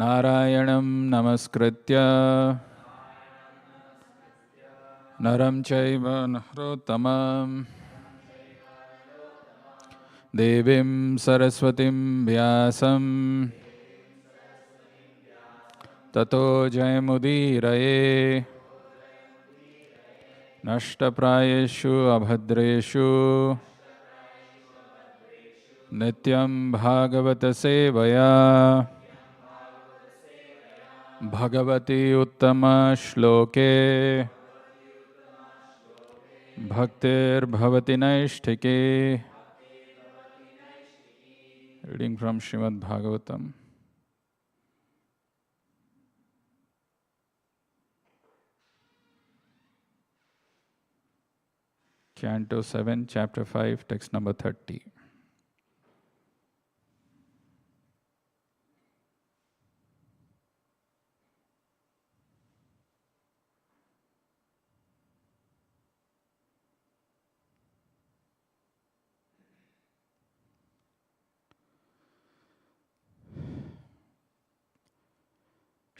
नारायणं नमस्कृत्य नरं चैव नरोत्तमं देवीं सरस्वतीं व्यासं ततो जयमुदीरये। नष्टप्रायेषु अभद्रेषु नित्यं भागवत सेवया भगवती उत्तम श्लोके भक्तिर्भवति नैष्ठिके। Reading from Srimad Bhagavatam. Canto 7, Chapter 5, Text number 30.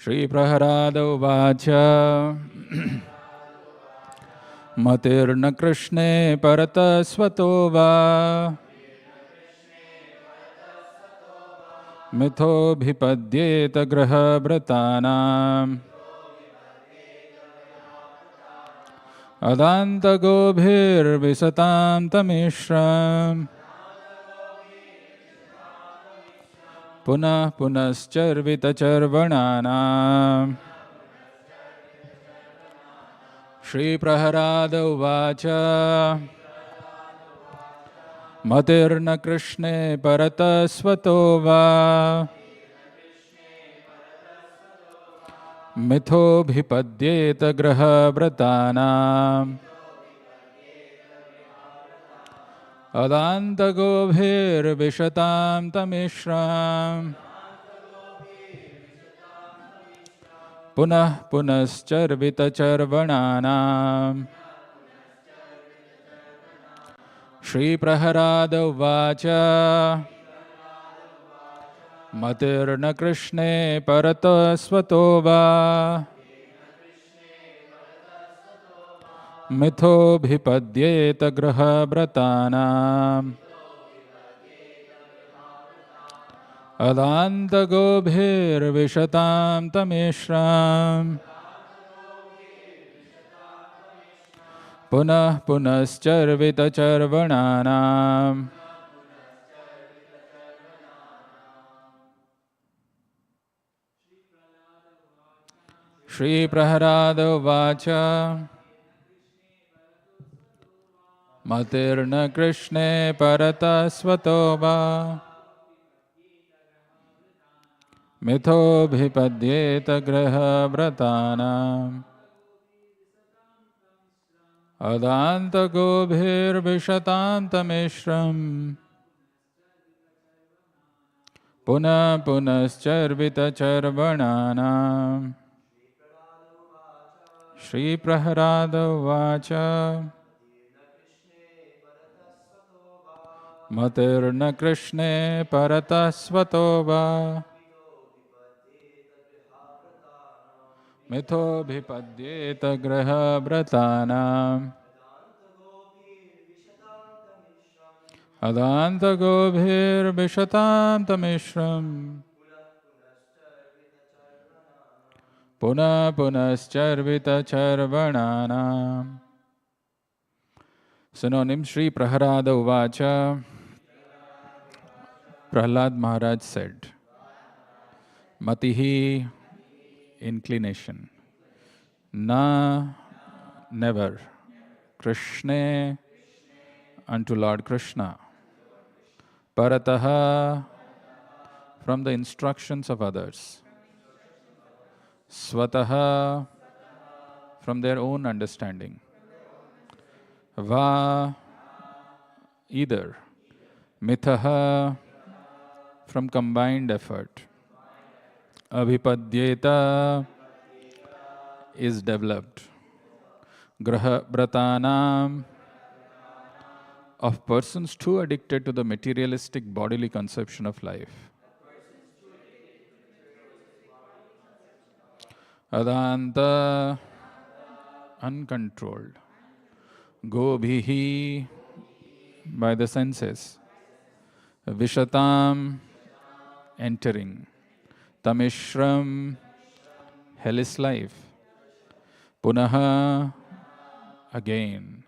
Shri Praharada Uvacha Matirna Krishne Parata Svatova Mitho Bhipadyeta Graha Bhratanam Adanta Gobhir Visatam Tamishram Punah Punascharvita Charvananam. Shri Praharada Uvacha Matirna Krishne Parata Svatova Mitho Bhipadyeta Graha Bhratanam Adanta Gobhir Vishatam Tamishram Punah Punascharvita Charvananam. Shri Praharada Uvacha Matirna Krishne Parata Svatova Mitho Bhipadyeta Graha Bhratanam Adanta Gobhir Vishatam Tamishram Punah Punascharvita Charvananam. Shri Praharada Uvacha Matirna Krishne Parata Svatova Mitho Bhipadyeta Graha Bhratanam Adanta Gobhir Vishatam Tamishram Punah Punascharvita Charvananam. Shri Praharada Uvacha Matirna Krishne Parata Svatova Mitho Bhipadyeta Graha Bhratanam Adanta Gobhir Vishatam Tamishram Punah Punascharvita Charvananam. Synonym. Shri Praharada Uvacha. Prahlad Maharaj said, Matihi, inclination, Na, never, Krishna, unto Lord Krishna, Parataha, from the instructions of others, Svataha, from their own understanding, Va, either, Mithaha, from combined effort, Abhipadyeta, is developed, Graha Bratanam, of persons too addicted to the materialistic bodily conception of life. Adanta, uncontrolled. Gobhihi, by the senses. Vishatam, entering. Tamishram, hellish life. Punaha, again.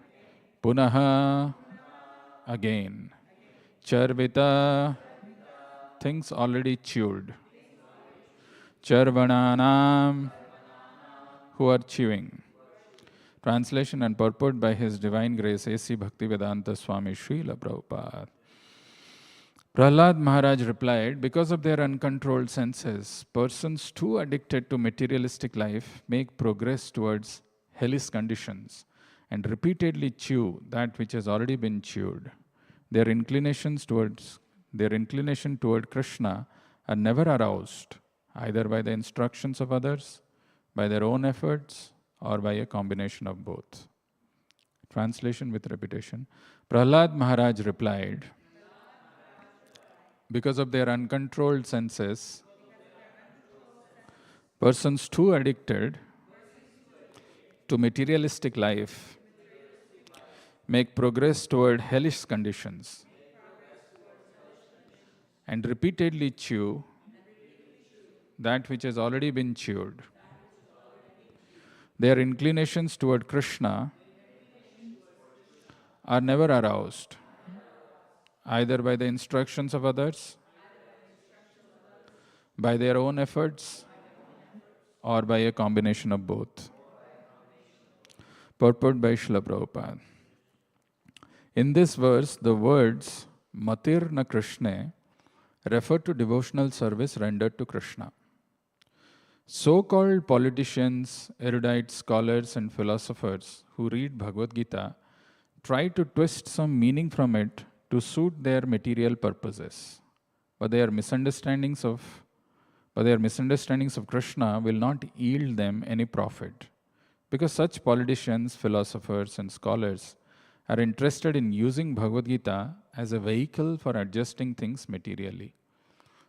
Punaha, again. Charvita, things already chewed. Charvananam, who are chewing. Translation and purport by His Divine Grace A.C. Bhaktivedanta Swami Srila Prabhupada. Prahlad Maharaj replied, because of their uncontrolled senses, persons too addicted to materialistic life make progress towards hellish conditions and repeatedly chew that which has already been chewed. Their inclination toward Krishna are never aroused, either by the instructions of others, by their own efforts, or by a combination of both. Translation with repetition. Prahlad Maharaj replied, because of their uncontrolled senses, persons too addicted to materialistic life make progress toward hellish conditions and repeatedly chew that which has already been chewed. Their inclinations toward Krishna are never aroused, either by the instructions of others, by their own efforts, or by a combination of both. Purport by Srila Prabhupada. In this verse, the words Matir na Krishna refer to devotional service rendered to Krishna. So-called politicians, erudite scholars and philosophers who read Bhagavad Gita try to twist some meaning from it to suit their material purposes. But their misunderstandings of Krishna will not yield them any profit, because such politicians, philosophers and scholars are interested in using Bhagavad Gita as a vehicle for adjusting things materially.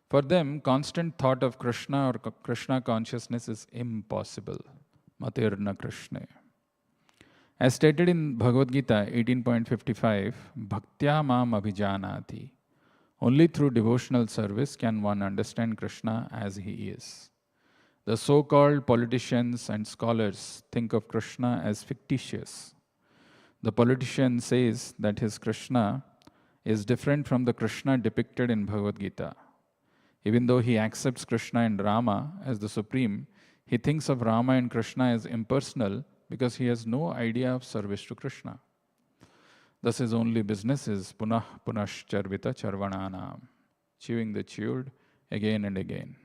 For them, constant thought of Krishna or Krishna consciousness is impossible. Matirna Krishna. As stated in Bhagavad Gita 18.55, Bhaktya mam abhijanati. Only through devotional service can one understand Krishna as he is. The so-called politicians and scholars think of Krishna as fictitious. The politician says that his Krishna is different from the Krishna depicted in Bhagavad Gita. Even though he accepts Krishna and Rama as the supreme, he thinks of Rama and Krishna as impersonal because he has no idea of service to Krishna. Thus his only business is punah punash charvita charvananam, chewing the chewed again and again.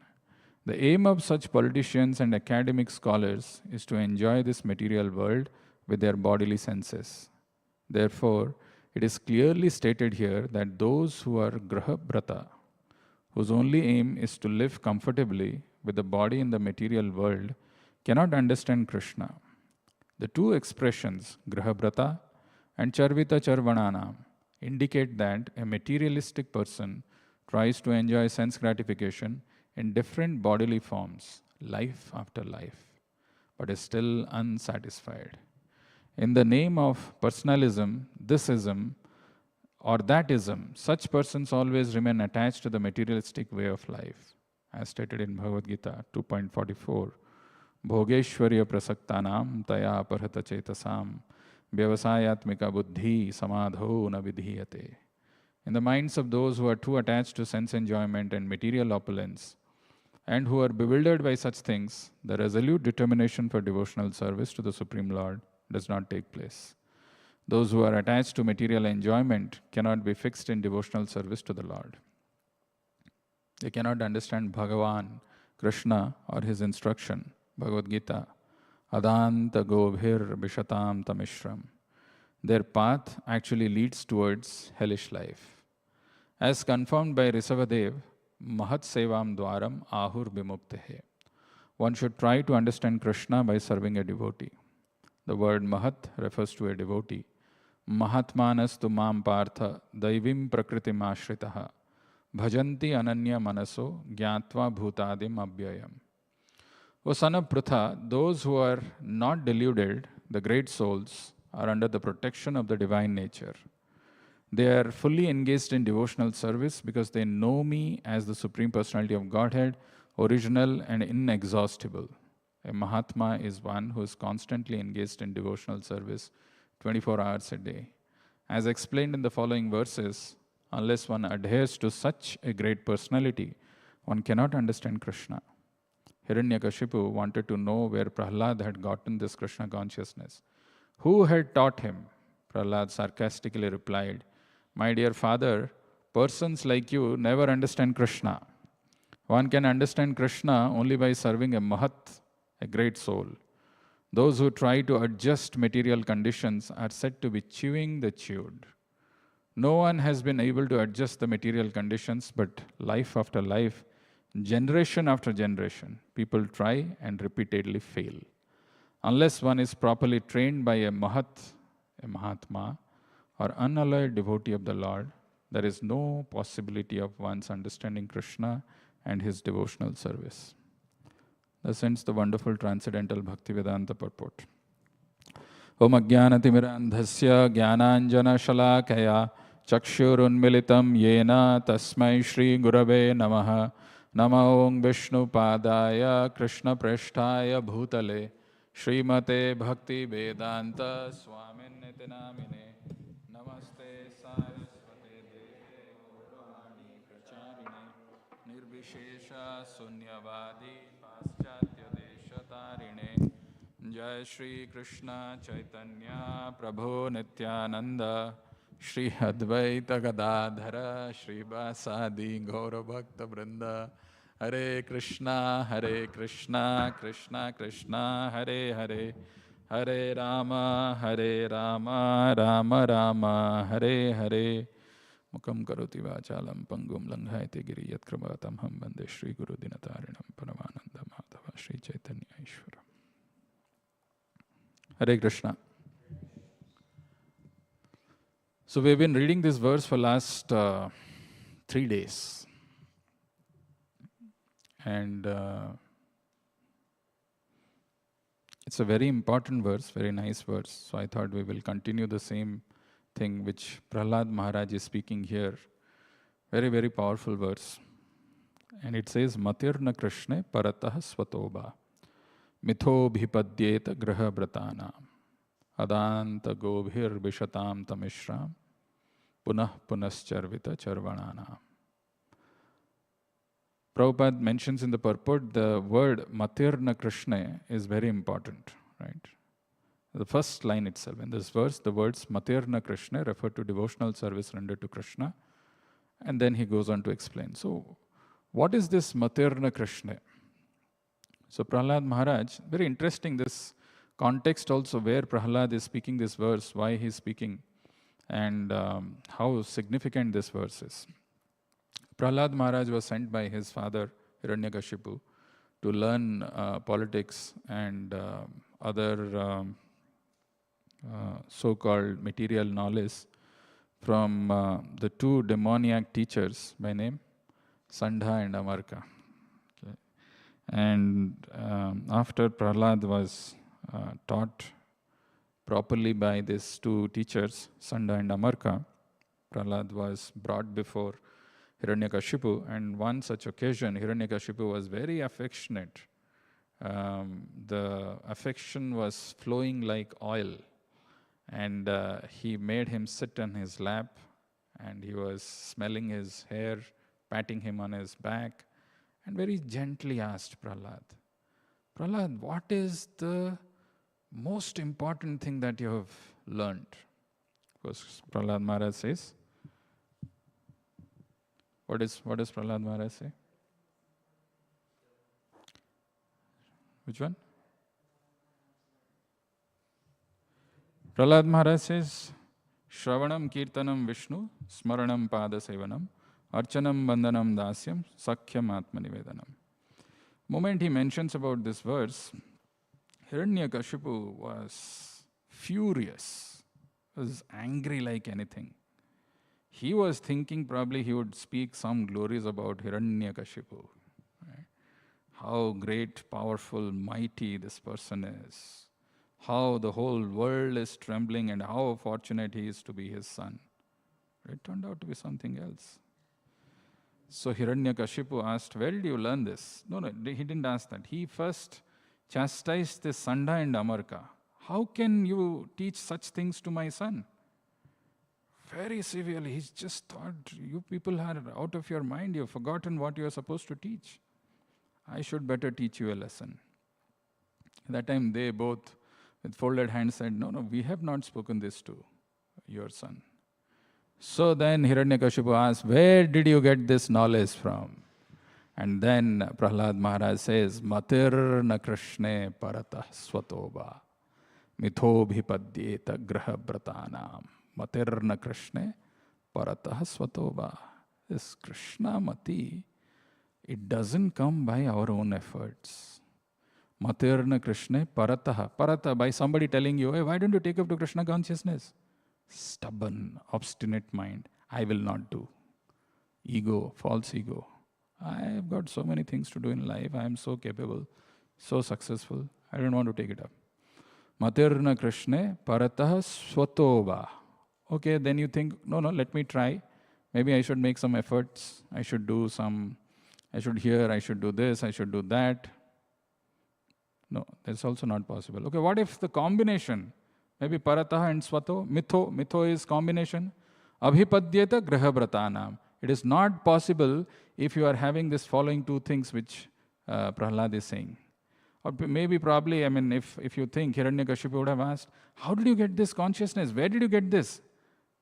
The aim of such politicians and academic scholars is to enjoy this material world with their bodily senses. Therefore, it is clearly stated here that those who are grahabrata, whose only aim is to live comfortably with the body in the material world, cannot understand Krishna. The two expressions, grahabrata and charvita charvananam, indicate that a materialistic person tries to enjoy sense gratification in different bodily forms, life after life, but is still unsatisfied. In the name of personalism, thisism, or thatism, such persons always remain attached to the materialistic way of life. As stated in Bhagavad Gita 2.44, Bhogeshwarya prasaktanam taya aparhata chetasam vyavasayatmika buddhi samadho na vidhiyate. In the minds of those who are too attached to sense enjoyment and material opulence, and who are bewildered by such things, the resolute determination for devotional service to the Supreme Lord does not take place. Those who are attached to material enjoyment cannot be fixed in devotional service to the Lord. They cannot understand Bhagavan, Krishna, or his instruction, Bhagavad Gita, Adanta Gobhir Vishatam Tamishram. Their path actually leads towards hellish life. As confirmed by Risavadev, Mahat Sevam Dwaram Ahur Bimuktehe. One should try to understand Krishna by serving a devotee. The word Mahat refers to a devotee. Mahatmanas tu mam partha daivim prakritim ashritaha bhajanti ananya manaso gyatva bhutadim abhyayam. O son of Prutha, those who are not deluded, the great souls, are under the protection of the divine nature. They are fully engaged in devotional service because they know me as the Supreme Personality of Godhead, original and inexhaustible. A Mahatma is one who is constantly engaged in devotional service 24 hours a day. As explained in the following verses, unless one adheres to such a great personality, one cannot understand Krishna. Hiranyakashipu wanted to know where Prahlad had gotten this Krishna consciousness. Who had taught him? Prahlad sarcastically replied, "My dear father, persons like you never understand Krishna. One can understand Krishna only by serving a Mahat, a great soul. Those who try to adjust material conditions are said to be chewing the chewed. No one has been able to adjust the material conditions, but life after life, generation after generation, people try and repeatedly fail. Unless one is properly trained by a Mahat, a Mahatma, or unalloyed devotee of the Lord, there is no possibility of one's understanding Krishna and his devotional service." Thus ends the wonderful transcendental Bhaktivedanta purport. Om Ajnanatimirandhasya Jnananjana Shalakaya Chakshurunmilitam Yena Tasmai Shri Gurave Namaha Nama Om Vishnu Padaya Krishna Preshtaya Bhutale Srimate Bhakti Vedanta Swamin Nitinamine Namaste Saraswate Deve Gauravani Pracharine Nirvishesha Sunyavadi Paschatya Deshatarine Jai Shri Krishna Chaitanya Prabhu Nityananda Shri Advaita Gadadhara Shri Vasadi Gaura Bhakta Vrinda Hare Krishna Krishna Krishna Hare Hare Hare Rama Rama Rama Hare Hare Mukam karoti vachalam pangum langhayate giri yat kramatam ham bande Shri Guru Dinatarinam Paramananda Madhava Shri Chaitanya Ishvara. Hare Krishna. So we've been reading this verse for last 3 days. And it's a very important verse, very nice verse. So I thought we will continue the same thing which Prahlad Maharaj is speaking here. Very, very powerful verse. And it says, Matirna Krishne Paratah Swatoba Mitho Bhipadyeta Graha Bratana Adanta Gobhir Vishatam Tamishram Punah Punascharvita Charvanana. Prabhupada mentions in the purport the word Matirna Krishna is very important, right? The first line itself, in this verse, the words Matirna Krishna refer to devotional service rendered to Krishna, and then he goes on to explain. So, what is this Matirna Krishna? So, Prahlad Maharaj, very interesting this context also where Prahlad is speaking this verse, why he is speaking, and how significant this verse is. Prahlad Maharaj was sent by his father, Hiranyakashipu, to learn politics and other so-called material knowledge from the two demoniac teachers by name, Sandha and Amarka. Okay. And after Prahlad was taught properly by these two teachers, Sandha and Amarka, Prahlad was brought before Hiranyakashipu, and one such occasion, Hiranyakashipu was very affectionate. The affection was flowing like oil, and he made him sit on his lap, and he was smelling his hair, patting him on his back, and very gently asked Prahlad, Prahlad, what is the most important thing that you have learned? Because Prahlad Maharaj says, what does Prahlad Maharaj say? Which one? Prahlad Maharaj says, Shravanam Kirtanam Vishnu, Smaranam Pada Sevanam, Archanam Bandhanam Dasyam, Sakhyam Atmanivedanam. Moment he mentions about this verse, Hiranyakashipu was furious, was angry like anything. He was thinking probably he would speak some glories about Hiranyakashipu. Right? how great, powerful, mighty this person is, how the whole world is trembling, and how fortunate he is to be his son. It turned out to be something else. So Hiranyakashipu asked, where did you learn this? No, he didn't ask that. He first chastised this Sanda and Amarka. How can you teach such things to my son? Very severely. He's just thought, you people are out of your mind. You've forgotten what you are supposed to teach. I should better teach you a lesson. At that time, they both, with folded hands, said, no, we have not spoken this to your son. So then Hiranyakashipu asked, where did you get this knowledge from? And then Prahlad Maharaj says, Matirna Krishne Paratah Swatoba Mithobhipadyeta Graha Bratanam. Matirna Krishne Paratah Swatoba. This Krishna Mati, it doesn't come by our own efforts. Matirna Krishne Paratah. Paratah, by somebody telling you, hey, why don't you take up to Krishna consciousness? Stubborn, obstinate mind. I will not do. Ego, false ego. I have got so many things to do in life. I am so capable, so successful. I don't want to take it up. Matirna Krishne Paratah Swatoba. Okay, then you think, no, let me try. Maybe I should make some efforts. I should do some, I should hear, I should do this, I should do that. No, that's also not possible. Okay, what if the combination? Maybe Paratah and Swato, Mitho is combination. Abhipadyeta Grahabratanam. It is not possible if you are having this following two things which Prahlad is saying. Or maybe probably, if you think, Hiranyakashipu would have asked, how did you get this consciousness? Where did you get this?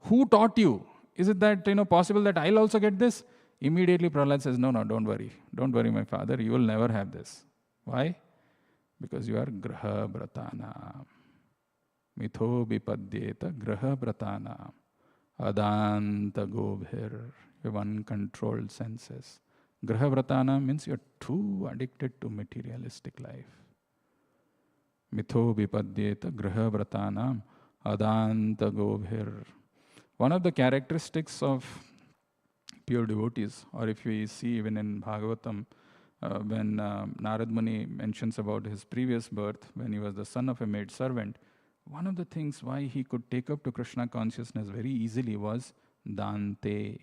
Who taught you? Is it that possible that I'll also get this? Immediately Prahlad says, no, don't worry. Don't worry, my father, you will never have this. Why? Because you are Graha Bratana. Mitho Bipadyeta Graha Bratana. Adanta Gobhir. You have uncontrolled senses. Graha Bratana means you're too addicted to materialistic life. Mitho Bipadyeta Graha Bratana. Adanta Gobhir. One of the characteristics of pure devotees, or if we see even in Bhagavatam, when Narad Muni mentions about his previous birth, when he was the son of a maid servant, one of the things why he could take up to Krishna consciousness very easily was Dante.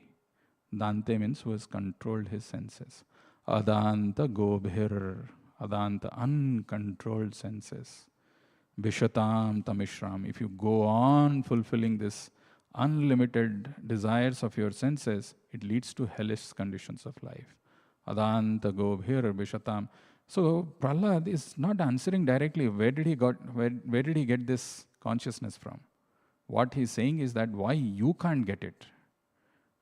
Dante means who has controlled his senses. Adanta Gobhir. Adanta, uncontrolled senses. Vishatam Tamishram. If you go on fulfilling this unlimited desires of your senses, it leads to hellish conditions of life. Adanta Gobhir Vishatam. So Prahlad is not answering directly where did he get this consciousness from. What he's saying is that why you can't get it.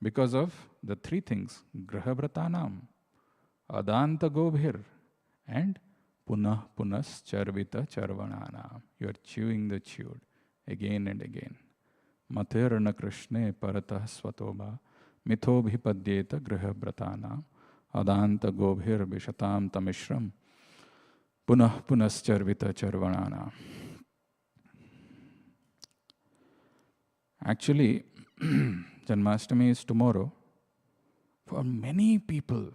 Because of the three things, Grahabratanam, Adanta Gobhir, and Punah Punas Charvita Charvananam. You are chewing the chewed again and again. Matirna Krishne Paratah Swatoba Mithobhipadyeta Grahabratanam. Adanta Gobhir Vishatam Tamishram Punah Punascharvita Charvanana. Actually, Janmashtami is tomorrow. For many people,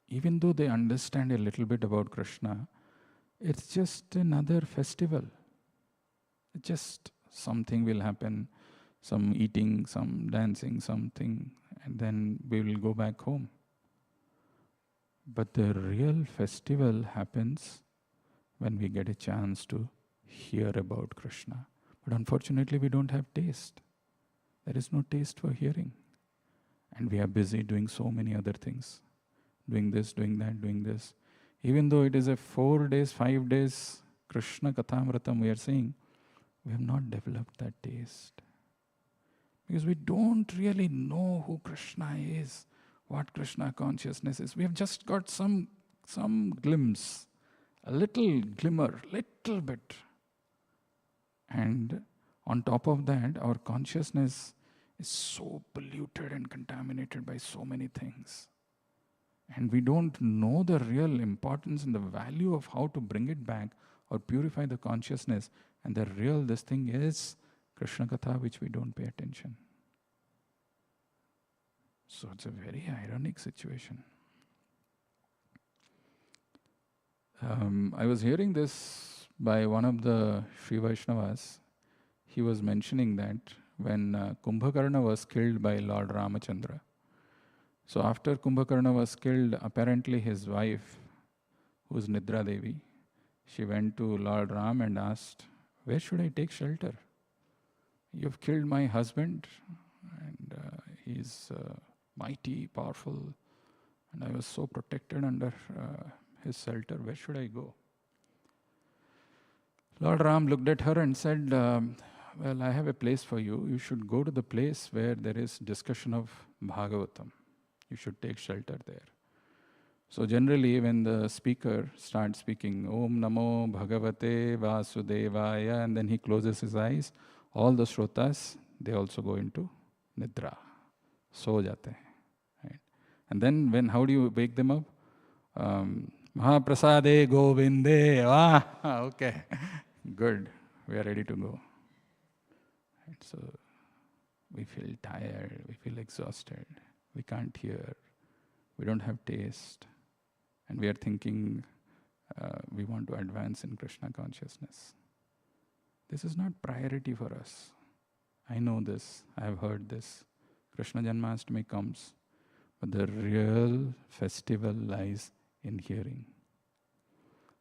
even though they understand a little bit about Krishna, it's just another festival. Just something will happen, some eating, some dancing, something, and then we will go back home. But the real festival happens when we get a chance to hear about Krishna. But unfortunately, we don't have taste. There is no taste for hearing. And we are busy doing so many other things. Doing this, doing that, doing this. Even though it is a 4 days, 5 days Krishna Kathamrta we are saying, we have not developed that taste. Because we don't really know who Krishna is. What Krishna consciousness is. We have just got some glimpse, a little glimmer, little bit. And on top of that, our consciousness is so polluted and contaminated by so many things. And we don't know the real importance and the value of how to bring it back or purify the consciousness. And the real, this thing is Krishna Katha, which we don't pay attention. So it's a very ironic situation. I was hearing this by one of the Sri Vaishnavas. He was mentioning that when Kumbhakarna was killed by Lord Ramachandra. So after Kumbhakarna was killed, apparently his wife, who is Nidra Devi, she went to Lord Ram and asked, "Where should I take shelter? You've killed my husband, and he's mighty, powerful, and I was so protected under his shelter. Where should I go?" Lord Ram looked at her and said, "Well, I have a place for you. You should go to the place where there is discussion of Bhagavatam. You should take shelter there." So generally, when the speaker starts speaking, Om Namo Bhagavate Vasudevaya, and then he closes his eyes, all the shrotas, they also go into Nidra. So jate hain. Right? And then how do you wake them up? Mahaprasade Govinde. Okay. Good. We are ready to go. Right? So we feel tired, we feel exhausted, we can't hear, we don't have taste, and we are thinking we want to advance in Krishna consciousness. This is not priority for us. I know this, I have heard this. Krishna Janmashtami comes, but the real festival lies in hearing.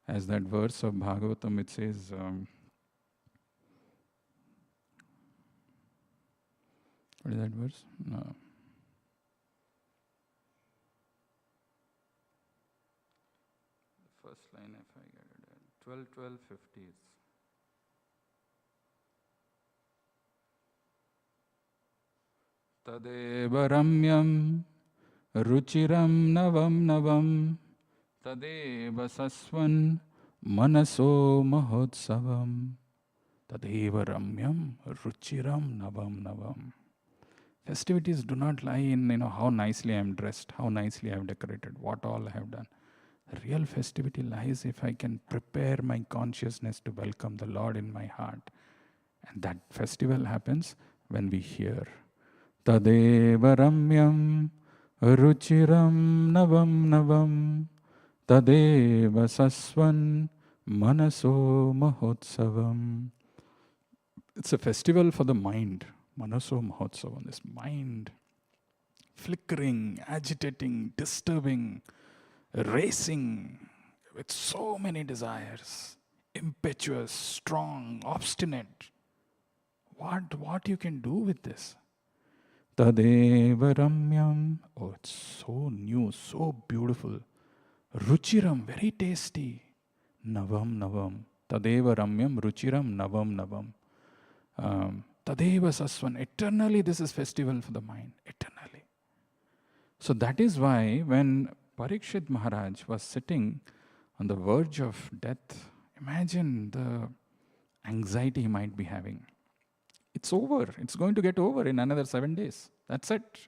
As that verse of Bhagavatam, it says, what is that verse? No. The first line, if I get it, 12:50. Tadeva ramyam ruchiram navam navam tadeva saswan manaso mahotsavam tadeva ramyam ruchiram navam navam. Festivities do not lie in how nicely I am dressed, how nicely I have decorated, what all I have done. The real festivity lies if I can prepare my consciousness to welcome the Lord in my heart. And that festival happens when we hear. Tadeva ramyam ruchiram navam navam tadeva saswan manaso mahotsavam. It's a festival for the mind. Manaso mahotsavam, this mind flickering, agitating, disturbing, racing with so many desires, impetuous, strong, obstinate. What you can do with this? Tadeva ramyam. Oh, it's so new, so beautiful. Ruchiram, very tasty. Navam navam. Tadeva ramyam ruchiram navam navam. Tadeva saswan. Eternally this is festival for the mind. Eternally. So that is why when Parikshit Maharaj was sitting on the verge of death, imagine the anxiety he might be having. It's over. It's going to get over in another 7 days. That's it.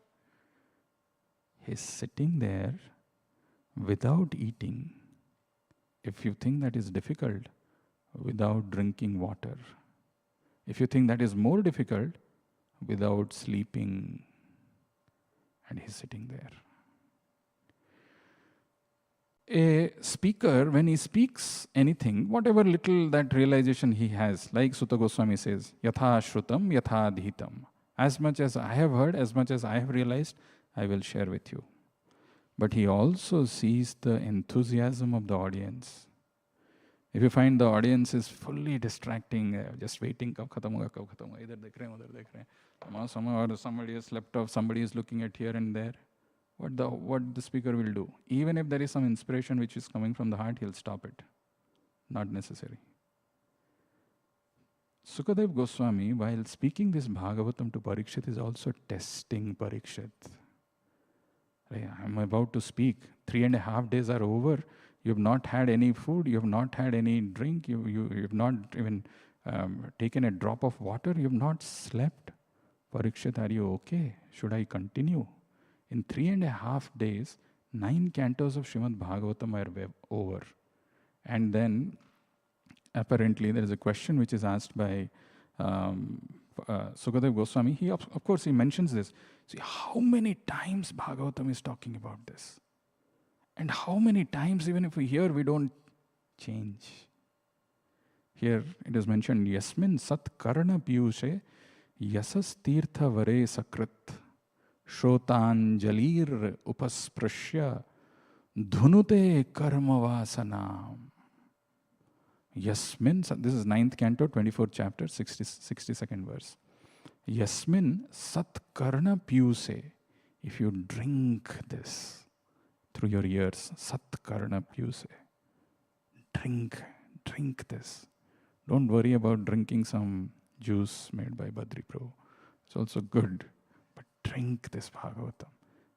He's sitting there without eating. If you think that is difficult, without drinking water. If you think that is more difficult, without sleeping. And he's sitting there. A speaker, when he speaks anything, whatever little that realization he has, like Sutta Goswami says, yatha shrutam, yatha adhitam. As much as I have heard, as much as I have realized, I will share with you. But he also sees the enthusiasm of the audience. If you find the audience is fully distracting, just waiting, kab khatam hoga, idhar dekh rahe hain, udhar dekh rahe hain. Or somebody has slept off, somebody is looking at here and there. What the speaker will do, even if there is some inspiration which is coming from the heart, he'll stop it. Not necessary. Sukadev Goswami, while speaking this Bhagavatam to Parikshit, is also testing Parikshit. I'm about to speak. 3.5 days are over. You have not had any food. You have not had any drink. You have not even taken a drop of water. You have not slept. Parikshit, are you okay? Should I continue? In 3.5 days, 9 cantos of Srimad Bhagavatam are over. And then, apparently, there is a question which is asked by Sukadev Goswami. He, of course, he mentions this. See, how many times Bhagavatam is talking about this? And how many times, even if we hear, we don't change. Here it is mentioned, Yasmin Sat Karna Piyushe Yasas Tirtha Vare Sakrit Shrotanjalir Upasprashya Dhunute Karmavasanam. Yasmin, this is 9th canto, 24th chapter, 62nd verse. Yasmin Sat Karna Piyuse. If you drink this through your ears, Sat Karna Piyuse. Drink this. Don't worry about drinking some juice made by Badri Prabhu. It's also good. But drink this Bhagavatam.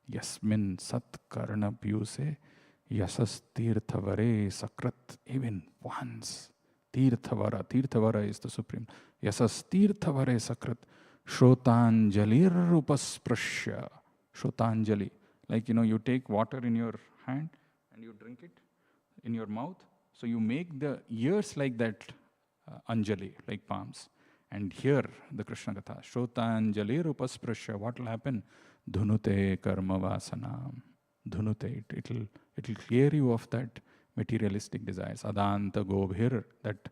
Yasmin Sat Karna Piyuse Yasas Tirthavare Sakrat. Even once. Tirthavara is the supreme. Yasas Tirthavare Sakrat. Shrotanjalir Upasprashya. Shrotanjali. Like, you take water in your hand and you drink it in your mouth. So you make the ears like that Anjali, like palms. And hear the Krishna Katha. Shrotanjali Upasprashya. What will happen? Dhunute karma vasanam. Dhunute. It'll clear you of that materialistic desires. Adanta gobhir. That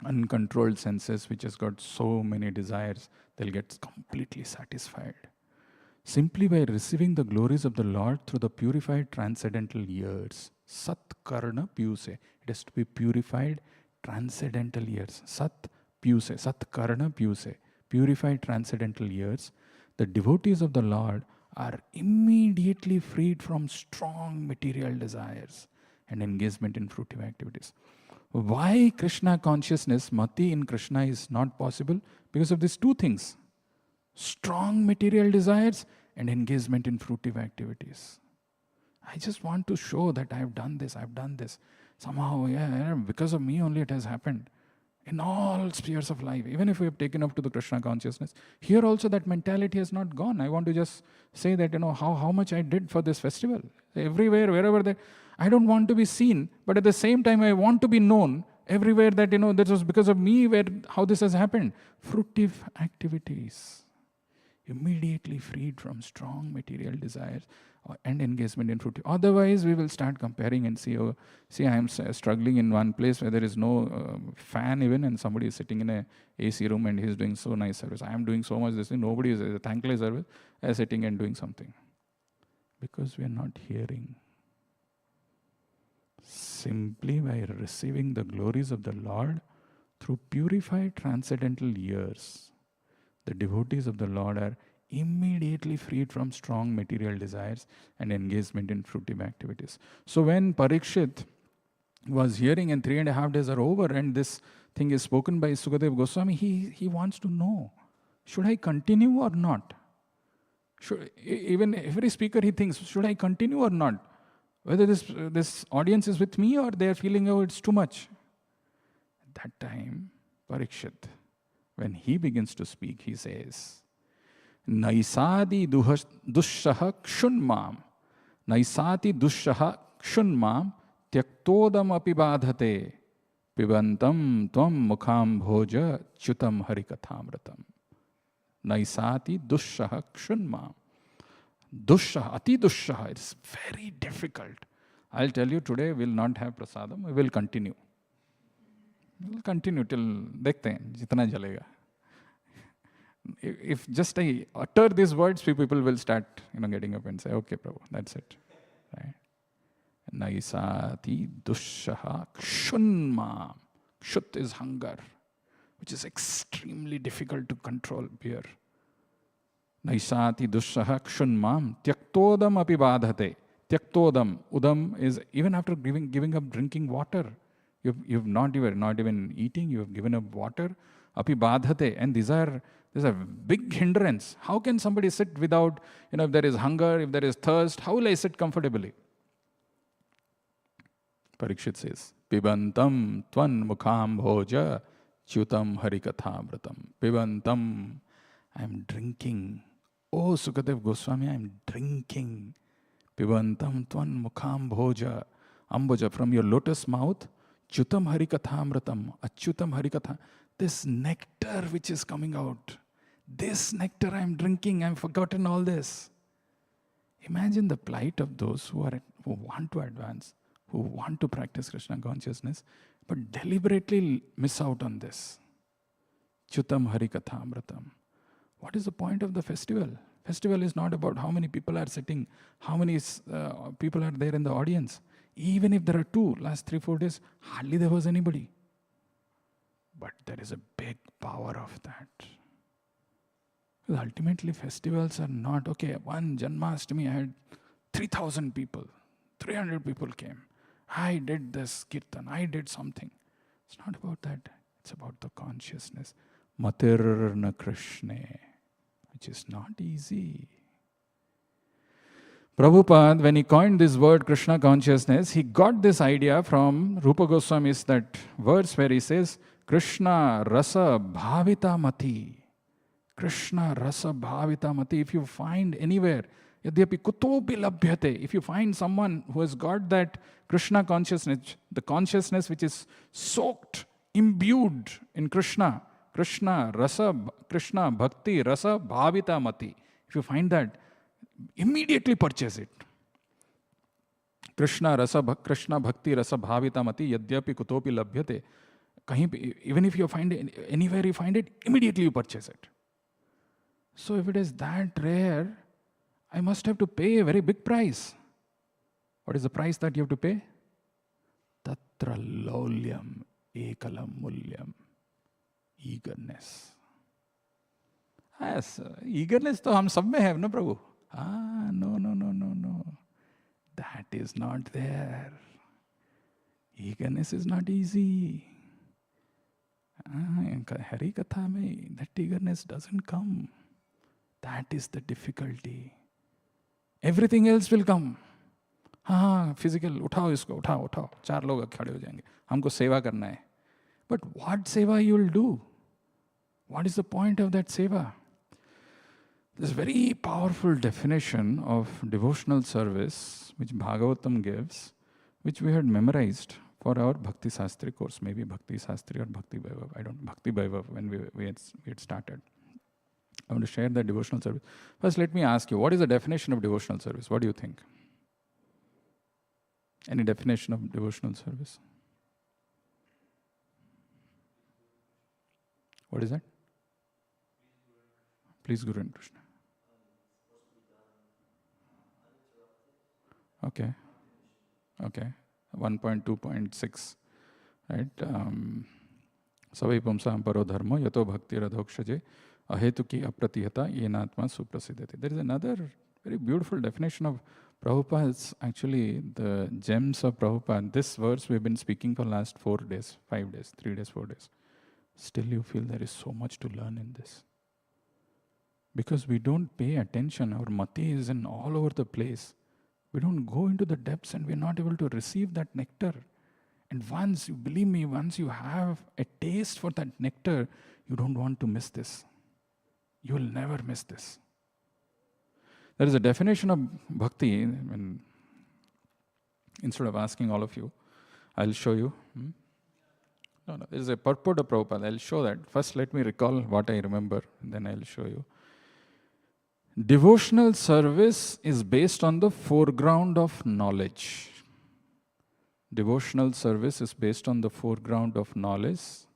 uncontrolled senses which has got so many desires. They'll get completely satisfied. Simply by receiving the glories of the Lord through the purified transcendental ears. Sat Karna Piyuse. It has to be purified transcendental ears. Sat Piyuse. Sat Karna Piyuse. Purified transcendental ears. The devotees of the Lord are immediately freed from strong material desires and engagement in fruitive activities. Why Krishna consciousness, Mati in Krishna is not possible? Because of these two things. Strong material desires and engagement in fruitive activities. I just want to show that I have done this. Somehow, because of me only it has happened. In all spheres of life, even if we have taken up to the Krishna consciousness, here also that mentality has not gone. I want to just say that, how much I did for this festival. Everywhere, wherever I don't want to be seen, but at the same time I want to be known everywhere that, this was because of me how this has happened. Fruitive activities. Immediately freed from strong material desires and engagement in fruitive. Otherwise, we will start comparing and see, I am struggling in one place where there is no fan even, and somebody is sitting in a AC room and he is doing so nice service. I am doing so much this thing. Nobody is a thankless service. I am sitting and doing something. Because we are not hearing. Simply by receiving the glories of the Lord through purified transcendental ears. The devotees of the Lord are immediately freed from strong material desires and engagement in fruitive activities. So when Parikshit was hearing and 3.5 days are over and this thing is spoken by Sukadeva Goswami, he wants to know, should I continue or not? Even every speaker he thinks, should I continue or not? Whether this audience is with me or they are feeling, it's too much. At that time, Parikshit, when he begins to speak, he says, Naisadi dushaha kshunmam. Naisati dushaha kshunmam tyaktodam apibadhate pibantam tvam mukham bhoja chutam harikathamratam. Naisati dushaha kshunmam. Dushaha, ati dushaha. It's very difficult. I'll tell you today, we'll not have prasadam, we will continue. We'll continue till dekhte hain, jitna jalega. If just I utter these words, people will start, getting up and say, okay, Prabhu, that's it. Right? Naisati dushaha kshunma. Kshut is hunger, which is extremely difficult to control beer. Naisati dushaha kshunmam tyaktodam api badhate. Tyaktodam. Udam is even after giving up drinking water. You've not even eating, you have given up water. Api badhate. And these are a big hindrance. How can somebody sit without, if there is hunger, if there is thirst, how will I sit comfortably? Parikshit says, Pibantam tvan mukham bhoja chutam harikathamratam. Pibantam, I am drinking. Oh, Sukadev Goswami, I am drinking. Pibantam tvan mukham bhoja. Amboja, from your lotus mouth, chutam harikathamratam. Achyutam harikatha. This nectar which is coming out. This nectar I am drinking, I have forgotten all this. Imagine the plight of those who want to advance, who want to practice Krishna consciousness, but deliberately miss out on this. Chutam Hari Kathamrtam. What is the point of the festival? Festival is not about how many people are sitting, how many people are there in the audience. Even if there are two, last 3-4 days, hardly there was anybody. But there is a big power of that. Because ultimately festivals are not, okay, one Janmashtami I had 3,000 people, 300 people came. I did this kirtan, I did something. It's not about that. It's about the consciousness. Matirna Krishna, which is not easy. Prabhupada, when he coined this word Krishna consciousness, he got this idea from Rupa Goswami's that verse where he says, Krishna rasa bhavita mati. Krishna rasa bhavita mati. If you find anywhere, yadyapi kutopi labhyate, if you find someone who has got that Krishna consciousness, the consciousness which is soaked, imbued in Krishna, Krishna rasa, Krishna bhakti rasa bhavita mati. If you find that, immediately purchase it. Krishna bhakti rasa bhavita mati yadyapi kutopi labhyate. Even if you find it, anywhere you find it, immediately you purchase it. So if it is that rare, I must have to pay a very big price. What is the price that you have to pay? Tatra laulyam ekalam mulyam. Eagerness. Yes, eagerness to hum sab mein hai, no Prabhu? No. That is not there. Eagerness is not easy. Hari Katha mein, that eagerness doesn't come. That is the difficulty. Everything else will come. Physical, उठाओ इसको, उठाओ. 4 लोग खड़े हो जाएंगे. हमको सेवा करना है. But what seva you will do? What is the point of that seva? This very powerful definition of devotional service, which Bhagavatam gives, which we had memorized for our Bhakti Sastri course, maybe Bhakti Sastri or Bhakti Vaibhav, I don't know, Bhakti Vaibhav when we had started. I want to share that devotional service. First, let me ask you, what is the definition of devotional service? What do you think? Any definition of devotional service? What is that? Please, Guru and Krishna. Okay. 1.2.6, right? Savai pumsam paro dharma yato bhakti radhokshaje ahetuki apratihata yenatma suprasiddhati. There is another very beautiful definition of Prabhupada's, actually the gems of Prabhupada. This verse we've been speaking for last 4 days, 5 days, 3 days, 4 days. Still you feel there is so much to learn in this. Because we don't pay attention. Our mati is in all over the place. We don't go into the depths and we're not able to receive that nectar. And once, you believe me, once you have a taste for that nectar, you don't want to miss this. You will never miss this. There is a definition of bhakti, and instead of asking all of you, I'll show you. No, there is a purport of Prabhupada. I'll show that. First, let me recall what I remember, and then I'll show you. Devotional service is based on the foreground of knowledge. Devotional service is based on the foreground of knowledge,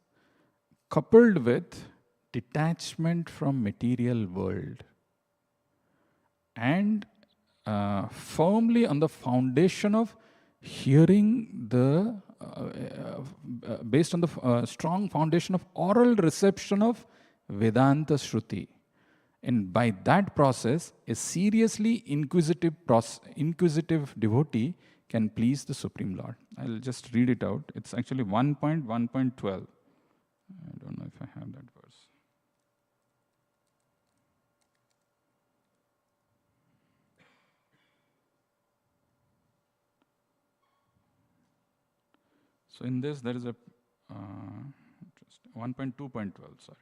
coupled with detachment from material world, and firmly on the foundation of hearing the, based on the strong foundation of oral reception of Vedanta Shruti. And by that process, a seriously inquisitive devotee can please the Supreme Lord. I'll just read it out. It's actually 1.1.12. I don't know if I have that verse. So in this, there is a 1.2.12, sorry.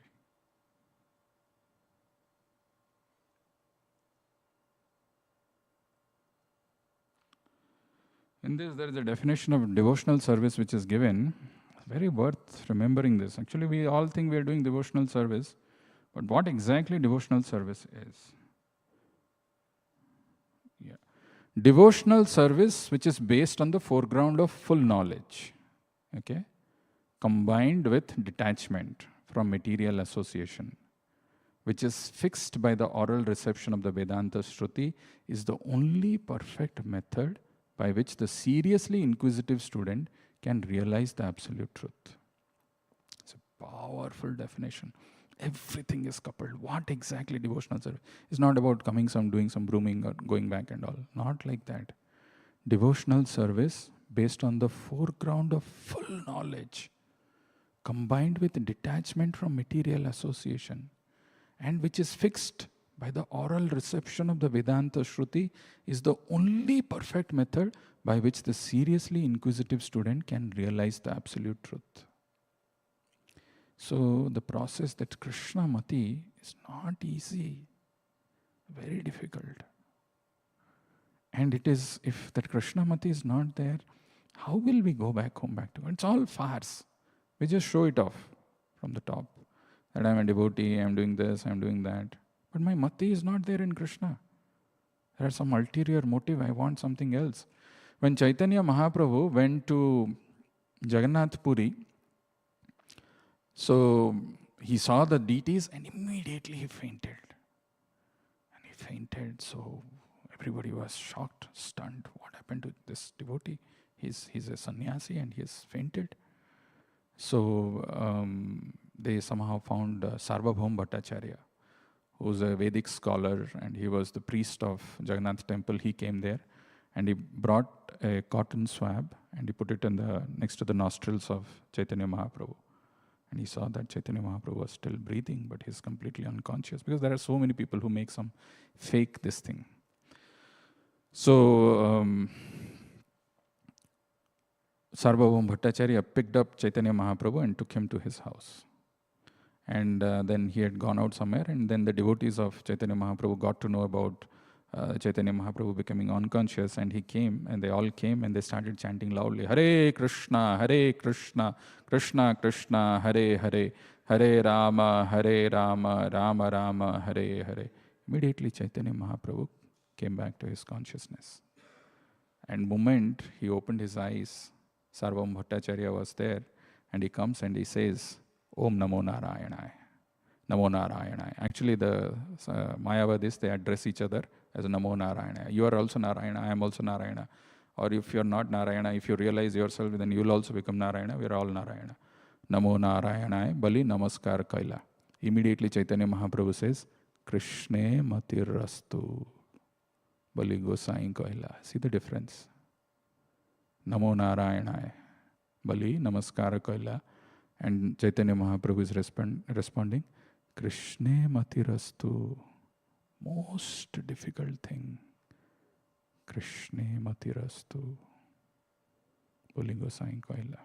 In this, there is a definition of devotional service which is given. Very worth remembering this. Actually, we all think we are doing devotional service, but what exactly devotional service is? Yeah. Devotional service which is based on the foreground of full knowledge, okay, combined with detachment from material association, which is fixed by the oral reception of the Vedanta Shruti, is the only perfect method by which the seriously inquisitive student can realize the absolute truth. It's a powerful definition. Everything is coupled. What exactly devotional service? It's not about coming some, doing some brooming or going back and all. Not like that. Devotional service based on the foreground of full knowledge, combined with detachment from material association, and which is fixed by the oral reception of the Vedanta Shruti, is the only perfect method by which the seriously inquisitive student can realize the absolute truth. So the process, that Krishna Mati, is not easy, very difficult. And it is, if that Krishna Mati is not there, how will we go back home, back to God? It's all farce. We just show it off from the top. That I'm a devotee, I'm doing this, I'm doing that. But my Mati is not there in Krishna. There is some ulterior motive, I want something else. When Chaitanya Mahaprabhu went to Jagannath Puri, so he saw the deities and immediately he fainted. And he fainted, so everybody was shocked, stunned. What happened to this devotee? He's a sannyasi and he has fainted. So they somehow found Sarvabhaum Bhattacharya, who's a Vedic scholar, and he was the priest of Jagannath temple. He came there and he brought a cotton swab and he put it next to the nostrils of Chaitanya Mahaprabhu. And he saw that Chaitanya Mahaprabhu was still breathing, but he's completely unconscious, because there are so many people who make some fake this thing. So Sarvabhaum Bhattacharya picked up Chaitanya Mahaprabhu and took him to his house. And then he had gone out somewhere, and then the devotees of Chaitanya Mahaprabhu got to know about Chaitanya Mahaprabhu becoming unconscious, and he came, and they all came, and they started chanting loudly, Hare Krishna, Krishna Krishna, Hare Hare, Hare Rama, Rama Rama, Hare Hare. Immediately Chaitanya Mahaprabhu came back to his consciousness. And moment he opened his eyes, Sarvabhaum Bhattacharya was there, and he comes and he says, Om Namo Narayanaya. Namo Narayanaya. Actually, the Mayavadis, they address each other as Namo Narayana. You are also Narayana, I am also Narayana. Or if you are not Narayana, if you realize yourself, then you will also become Narayana. We are all Narayana. Namo Narayana, Bali Namaskar Kaila. Immediately Chaitanya Mahaprabhu says, Krishne Matirastu. Bali Gosai Kaila. See the difference. Namo Narayana, Bali Namaskar Kaila. And Chaitanya Mahaprabhu is responding, Krishne Matirastu. Most difficult thing. Krishne Matirastu. Bulingo Sai Kaila.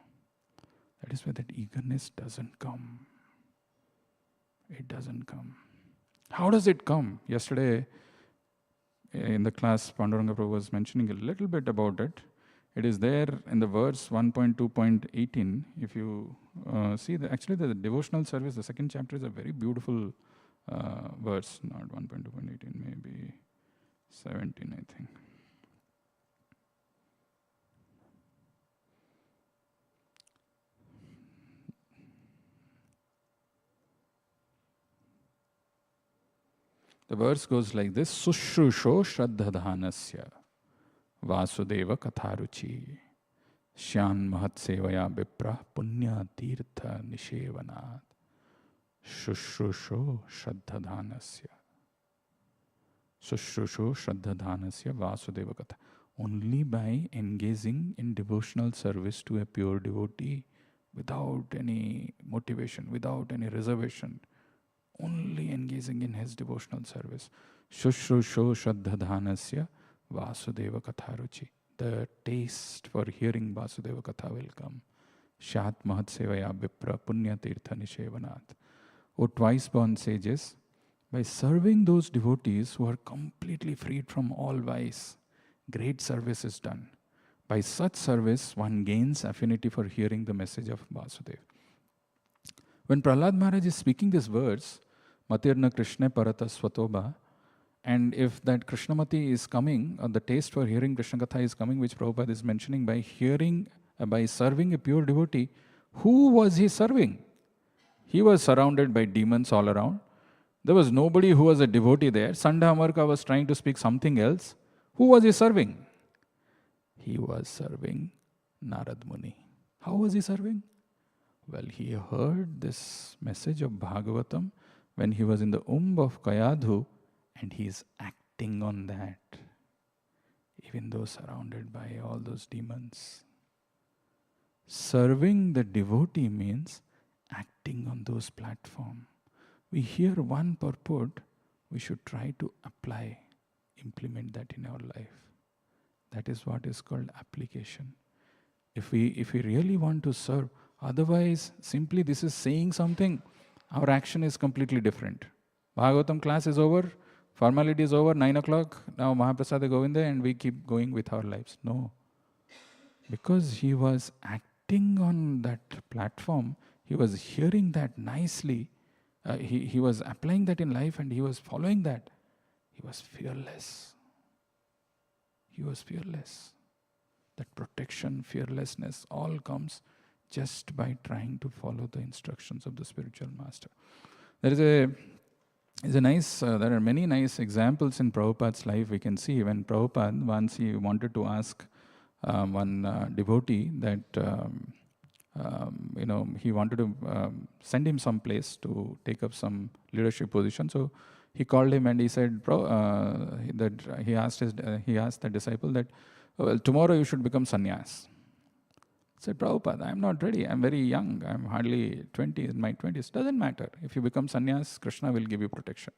That is where that eagerness doesn't come. It doesn't come. How does it come? Yesterday in the class, Panduranga Prabhu was mentioning a little bit about it. It is there in the verse 1.2.18. If you see, actually the devotional service, the second chapter is a very beautiful verse, not 1.2.18, maybe 17, I think. The verse goes like this, Sushrusho Shraddhadhanasya Vasudeva Katharuchi Shyan Mahatsevaya Vipra Punya Tirtha Nishevanat Sushrusho Shraddhadhanasya. Sushrusho Shraddhadhanasya Vasudeva Katha. Only by engaging in devotional service to a pure devotee, without any motivation, without any reservation, only engaging in his devotional service. Sushrusho Shraddhadhanasya Vasudeva Katharuchi. The taste for hearing Vasudeva Katha will come. Shat Mahatsevaya Vipra Punya Tirtha Nishevanat. O twice born sages, by serving those devotees who are completely freed from all vice, great service is done. By such service, one gains affinity for hearing the message of Vasudeva. When Prahlad Maharaj is speaking this verse, Matirna Krishna Parata Swatoba, And if that Krishnamati is coming, or the taste for hearing Krishna Katha is coming, which Prabhupada is mentioning, by serving a pure devotee, who was he serving? He was surrounded by demons all around. There was nobody who was a devotee there. Sanda Amarka was trying to speak something else. Who was he serving? He was serving Narad Muni. How was he serving? Well, he heard this message of Bhagavatam when he was in the womb of Kayadhu, and he is acting on that, even though surrounded by all those demons. Serving the devotee means acting on those platforms. We hear one purport, we should try to implement that in our life. That is what is called application. If we really want to serve, otherwise simply this is saying something, our action is completely different. Bhagavatam class is over, formality is over, 9 o'clock, now Mahaprasada Govinda, and we keep going with our lives. No. Because he was acting on that platform, he was hearing that nicely, he was applying that in life, and he was following that. He was fearless. He was fearless. That protection, fearlessness, all comes just by trying to follow the instructions of the spiritual master. There are many nice examples in Prabhupada's life. We can see when Prabhupada, once he wanted to ask one devotee that, he wanted to send him some place to take up some leadership position. So he called him and he said, he asked the disciple that, well, tomorrow you should become sannyas. He said, Prabhupada, I'm not ready. I'm very young. I'm hardly 20, in my 20s. Doesn't matter. If you become sannyas, Krishna will give you protection.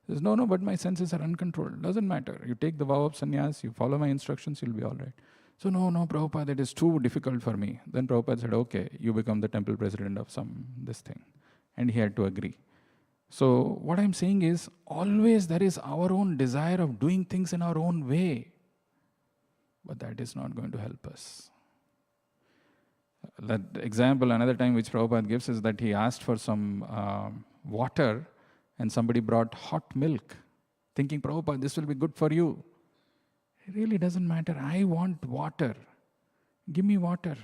He says, no, but my senses are uncontrolled. Doesn't matter. You take the vow of sannyas, you follow my instructions, you'll be all right. So, no, Prabhupada, it is too difficult for me. Then Prabhupada said, okay, you become the temple president of this thing. And he had to agree. So, what I'm saying is, always there is our own desire of doing things in our own way. But that is not going to help us. That example, another time which Prabhupada gives, is that he asked for some water and somebody brought hot milk, thinking, Prabhupada, this will be good for you. It really doesn't matter. I want water. Give me water.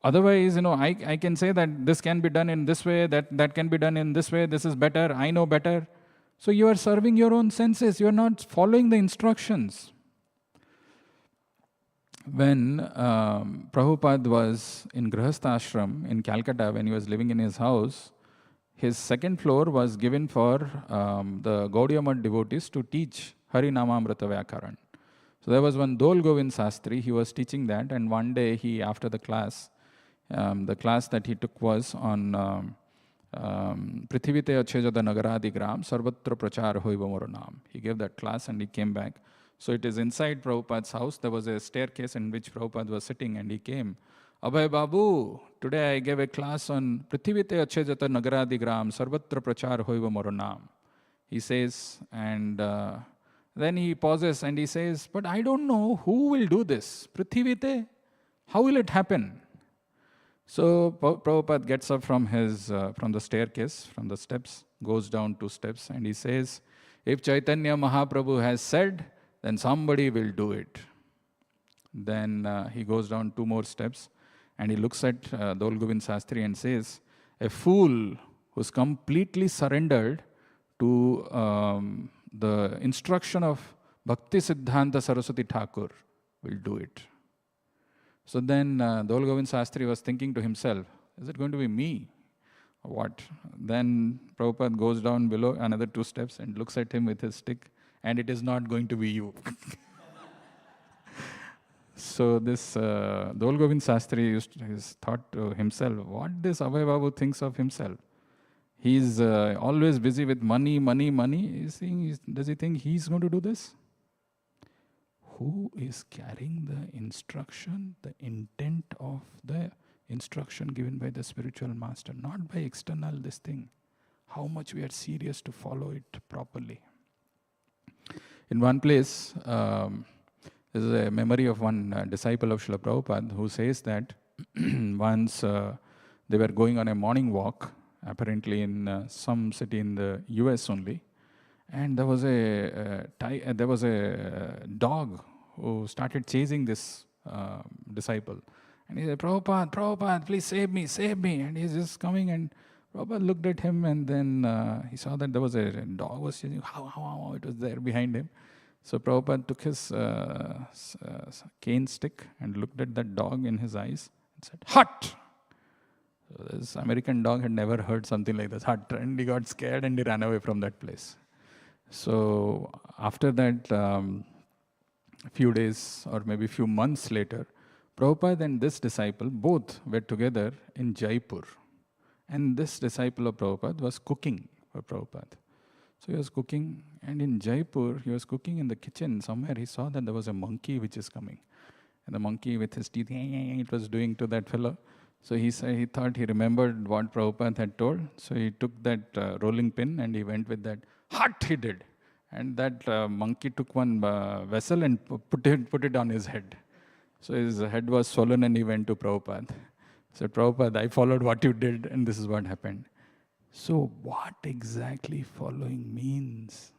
Otherwise, I can say that this can be done in this way, that can be done in this way, this is better, I know better. So you are serving your own senses. You are not following the instructions. When Prabhupada was in Grihastha Ashram in Calcutta, when he was living in his house, his second floor was given for the Gaudiya Math devotees to teach Harinamamrita Vyakaran. So there was one Dol Govind Sastri, he was teaching that, and one day after the class that he took was on Prithivite Achejada Nagaradi Gram Sarvatra Prachar Hoiva Moronam. He gave that class and he came back. So it is inside Prabhupada's house. There was a staircase in which Prabhupada was sitting, and he came. Abhay Babu, today I gave a class on Prithivite Achejata Nagaradi Gram Sarvatra Prachar Hoiva Moronam. He says, and then he pauses and he says, but I don't know who will do this. Prithivite, how will it happen? So Prabhupada gets up from the staircase, from the steps, goes down 2 steps, and he says, if Chaitanya Mahaprabhu has said, then somebody will do it. Then he goes down 2 more steps, and he looks at Dol Govind Sastri and says, a fool who's completely surrendered to the instruction of Bhakti Siddhanta Saraswati Thakur will do it. So then Dol Govind Sastri was thinking to himself, is it going to be me or what? Then Prabhupada goes down below another 2 steps and looks at him with his stick, and it is not going to be you. So this Dol Govind Sastri thought to himself, what this Abhay Babu thinks of himself? He's always busy with money. Does he think he's going to do this? Who is carrying the instruction, the intent of the instruction given by the spiritual master, not by external this thing? How much we are serious to follow it properly. In one place, there is a memory of one disciple of Srila Prabhupada who says that once they were going on a morning walk, apparently in some city in the US only, And there was a dog who started chasing this disciple. And he said, Prabhupada, Prabhupada, please save me. And he's just coming, and Prabhupada looked at him, and then he saw that there was a dog was chasing, how, it was there behind him. So Prabhupada took his cane stick and looked at that dog in his eyes and said, "Hut!" So this American dog had never heard something like this, hut, and he got scared and he ran away from that place. So after that, a few days or maybe a few months later, Prabhupada and this disciple both were together in Jaipur. And this disciple of Prabhupada was cooking for Prabhupada. So he was cooking, and in Jaipur, he was cooking in the kitchen. Somewhere he saw that there was a monkey which is coming. And the monkey with his teeth, it was doing to that fellow. So he thought he remembered what Prabhupada had told. So he took that rolling pin and he went with that. Hut, he did. And that monkey took one vessel and put it on his head. So his head was swollen and he went to Prabhupada. He said, Prabhupada, I followed what you did and this is what happened. So what exactly following means?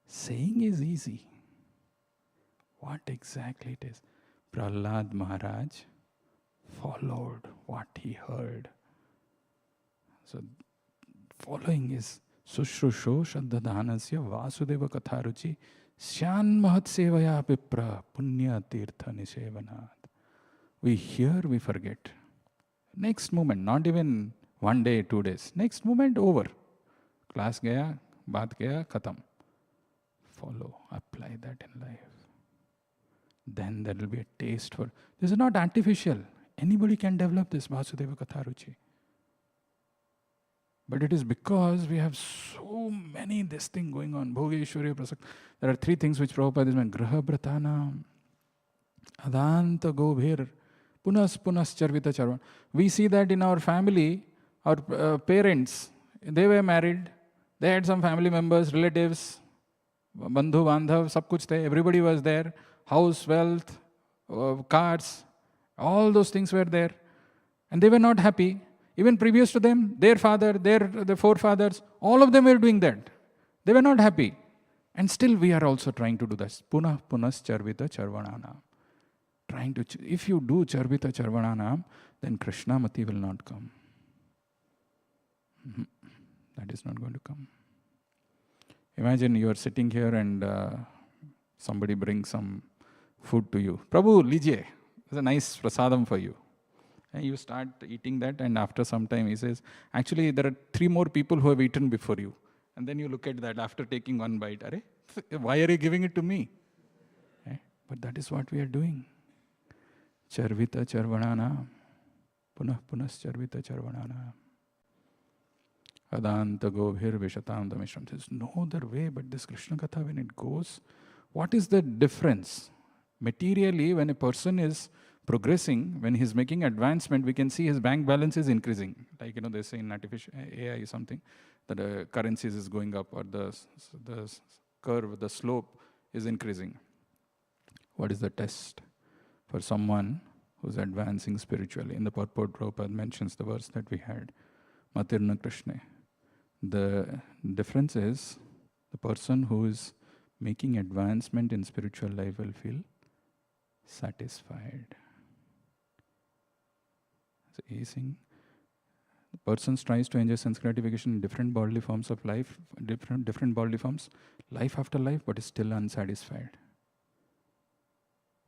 Saying is easy. What exactly it is? Prahlad Maharaj followed what he heard. So following is Sushrusho Shaddhadanasya Vasudeva Katharuchi Syan Mahat Sevaya Pipra Punya Tirtha Nisevanat. We hear, we forget. Next moment, not even 1 day, 2 days. Next moment, over. Class gaya, baat gaya, khatam. Follow, apply that in life. Then there will be a taste for. This is not artificial. Anybody can develop this Vasudeva Katharuchi. But it is because we have so many this thing going on. Bhogeshwarya Prasak. There are 3 things which Prabhupada is mentioning. Graha Bratana, Adanta Gobhir, Punas Charvita Charvan. We see that in our family, our parents, they were married, they had some family members, relatives, Bandhu, Bandhav, sab kuch the, everybody was there, house, wealth, cars, all those things were there. And they were not happy. Even previous to them, their father, the forefathers, all of them were doing that. They were not happy. And still we are also trying to do this. Punas Charvita Charvananam. Trying to, if you do Charvita Charvananam, then Krishna Mati will not come. That is not going to come. Imagine you are sitting here and somebody brings some food to you. Prabhu, lijiye. It's a nice prasadam for you. And you start eating that, and after some time he says, actually there are 3 more people who have eaten before you. And then you look at that after taking one bite. Why are you giving it to me? But that is what we are doing. Charvita Charvanana. Punas Charvita Charvanana. Adanta Gobhir Vishatanta Mishram. There's no other way but this Krishna Katha when it goes. What is the difference? Materially, when a person is progressing, when he's making advancement, we can see his bank balance is increasing. Like, they say in artificial AI or something, that the currencies is going up or the curve, the slope is increasing. What is the test for someone who's advancing spiritually? In the purport, Prabhupada mentions the verse that we had, Matirna Krishna. The difference is the person who is making advancement in spiritual life will feel satisfied. So easing. The person tries to enjoy sense gratification in different bodily forms of life, different bodily forms, life after life, but is still unsatisfied.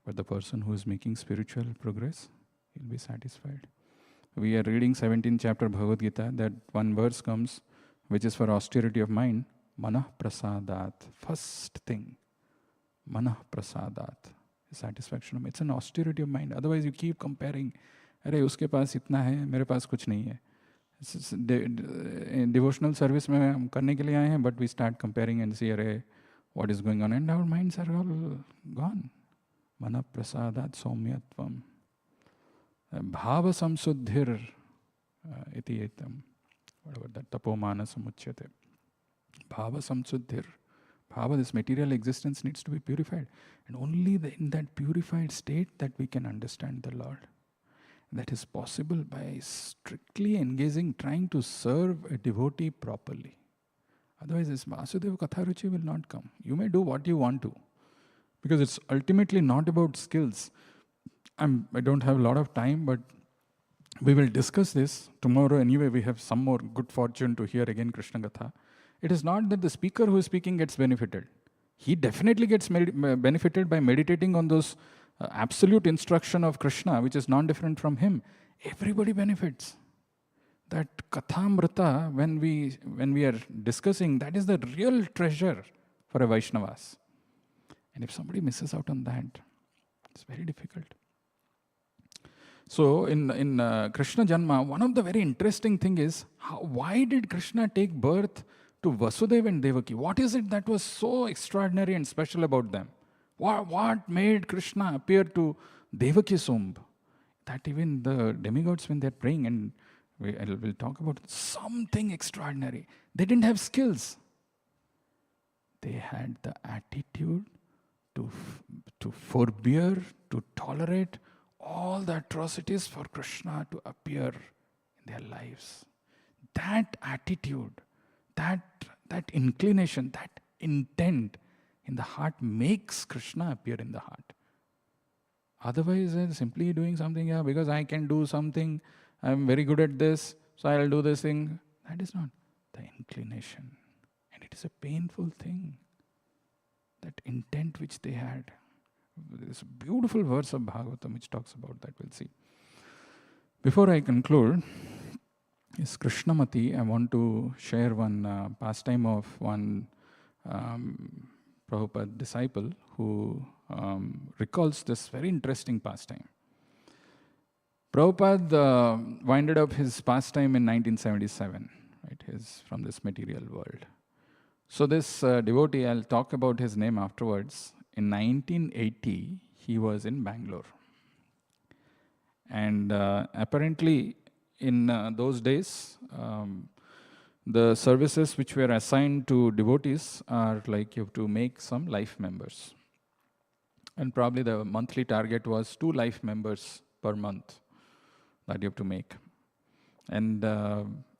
But the person who is making spiritual progress, he'll be satisfied. We are reading 17th chapter Bhagavad Gita, that one verse comes, which is for austerity of mind, Manah Prasadat. First thing, Manah Prasadat. Satisfaction. It's an austerity of mind. Otherwise you keep comparing. अरे उसके पास इतना है, मेरे पास कुछ नहीं है. Devotional service में हम करने के लिए आए हैं, but we start comparing and see, अरे what is going on, and our minds are all gone. Mana prasadat somyatvam. Bhava samsuddhir iti etam. Whatever that tapomana samuchyate. Bhava samsuddhir. Bhava, this material existence needs to be purified. And only in that purified state that we can understand the Lord. That is possible by strictly engaging, trying to serve a devotee properly. Otherwise, this Vasudeva Katharuchi will not come. You may do what you want to, because it's ultimately not about skills. I don't have a lot of time, but we will discuss this tomorrow. Anyway, we have some more good fortune to hear again Krishna Gatha. It is not that the speaker who is speaking gets benefited. He definitely gets benefited by meditating on those absolute instruction of Krishna, which is non-different from him. Everybody benefits. That Kathamrta, when we are discussing, that is the real treasure for a Vaishnavas. And if somebody misses out on that, it's very difficult. So in Krishna Janma, one of the very interesting thing is, why did Krishna take birth to Vasudeva and Devaki? What is it that was so extraordinary and special about them? What made Krishna appear to Devaki's womb? That even the demigods, when they're praying, and we'll talk about something extraordinary. They didn't have skills. They had the attitude to forbear, to tolerate all the atrocities for Krishna to appear in their lives. That attitude, that inclination, that intent in the heart makes Krishna appear in the heart. Otherwise, simply doing something, because I can do something, I'm very good at this, so I'll do this thing. That is not the inclination. And it is a painful thing. That intent which they had. There's a beautiful verse of Bhagavatam which talks about that. We'll see. Before I conclude, is Krishnamati, I want to share one pastime of one Prabhupada disciple who recalls this very interesting pastime. Prabhupada winded up his pastime in 1977, right? He's from this material world. So this devotee, I'll talk about his name afterwards. In 1980, he was in Bangalore. And apparently, in those days, the services which were assigned to devotees are like you have to make some life members. And probably the monthly target was 2 life members per month that you have to make. And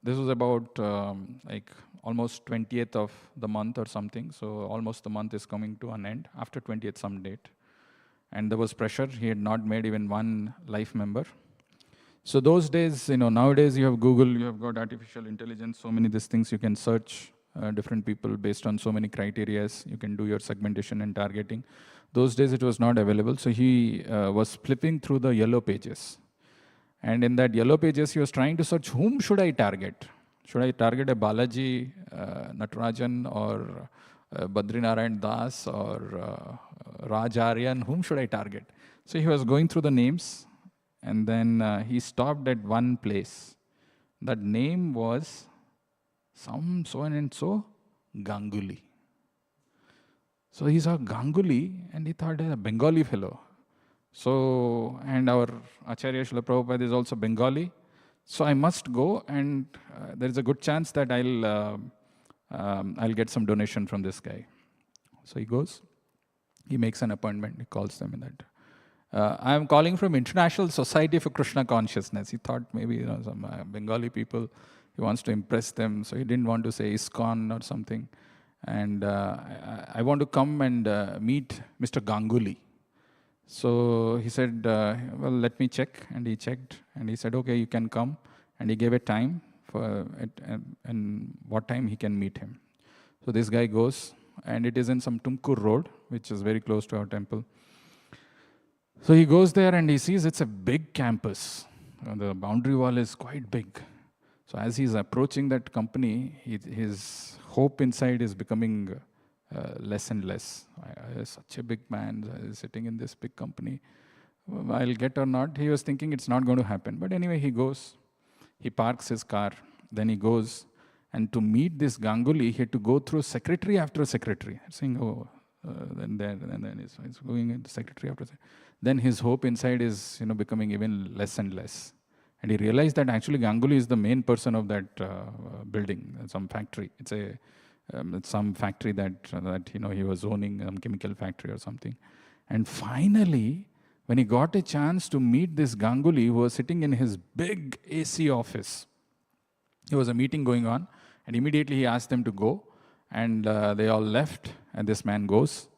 this was about like almost 20th of the month or something. So almost the month is coming to an end after 20th some date. And there was pressure. He had not made even 1 life member. So those days, nowadays you have Google, you have got artificial intelligence, so many these things you can search different people based on so many criterias. You can do your segmentation and targeting. Those days it was not available. So he was flipping through the yellow pages. And in that yellow pages, he was trying to search, whom should I target? Should I target a Balaji Natarajan or Badrinarayan Das or Raj Aryan? Whom should I target? So he was going through the names, and then he stopped at one place. That name was some so and so Ganguly. So he saw Ganguly, and he thought, a Bengali fellow. So, and our Acharya Srila Prabhupada is also Bengali. So I must go, and there is a good chance that I'll get some donation from this guy. So he goes, he makes an appointment, he calls them in that. I am calling from International Society for Krishna Consciousness. He thought maybe some Bengali people, he wants to impress them, so he didn't want to say ISKCON or something. And I want to come and meet Mr. Ganguly. So he said, well, let me check. And he checked, and he said, okay, you can come. And he gave a time for it, and what time he can meet him. So this guy goes, and it is in some Tumkur road, which is very close to our temple. So he goes there, and he sees it's a big campus. The boundary wall is quite big. So as he's approaching that company, his hope inside is becoming less and less. Such a big man sitting in this big company. I'll get or not. He was thinking it's not going to happen. But anyway, he goes. He parks his car. Then he goes. And to meet this Ganguly, he had to go through secretary after secretary. Saying, oh, then he's going into secretary after secretary. Then his hope inside is becoming even less and less. And he realized that actually Ganguly is the main person of that building, some factory. It's some factory that he was owning, chemical factory or something. And finally, when he got a chance to meet this Ganguly, who was sitting in his big AC office, there was a meeting going on, and immediately he asked them to go. And they all left, and this man goes.